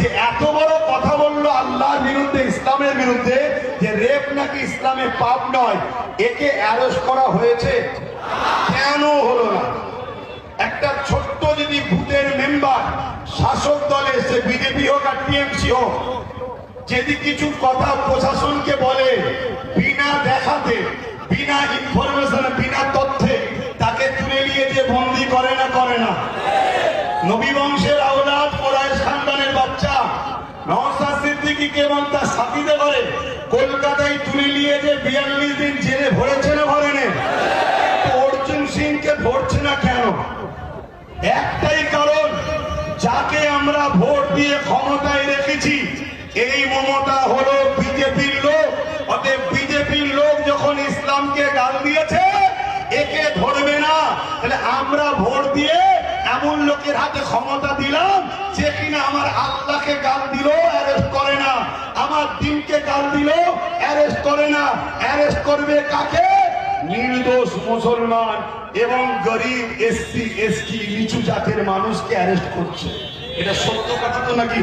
যে এত বড় কথা বললো আল্লাহর বিরুদ্ধে, ইসলামের বিরুদ্ধে, যে রেপ নাকি ইসলামে পাপ নয়, একে অ্যারেস্ট করা হয়েছে? কেন হলো না? একটা ছোট্ট যদি ভূতের মেম্বার শাসক দলে, সে বিজেপি হোক আর টিএমসি হোক, যদি কিছু কথা প্রশাসনকে বলে বিনা দেখাতে, বিনা ইনফরমেশনে, বিনা তথ্যে, তাকে তুলে নিয়ে যে বন্দি করে না? করে না? নবী বংশের আওলাদ, কুরাইশ খানদানের বাচ্চা নওশাদ সিদ্দিকীকে এবং তার সাথীদের করে কলকাতায় তুলে নিয়ে যে 42 দিন জেলে ভরেছে না ভরেনি? অর্জুন সিংকে ভরছে না কেন? একটাই কারণ, যাকে আমরা ভোট দিয়ে ক্ষমতায় রেখেছি এই মমতা হলো বিজেপির লোক। অতএব বিজেপির লোক যখন ইসলামকে গাল দিয়েছে, একে ধরবে না। তাহলে আমরা ভোট দিয়ে এমন লোকের হাতে ক্ষমতা দিলাম যে কিনা আমার আল্লাহকে গাল দিল, অ্যারেস্ট করে না, আমার দিনকে গাল দিল, অ্যারেস্ট করে না। অ্যারেস্ট করবে কাকে? নির্দোষ মুসলমান এবং গরিব, এসসি এসটি নিচু জাতের মানুষকে অ্যারেস্ট করছে। এটা সত্য কথা তো নাকি?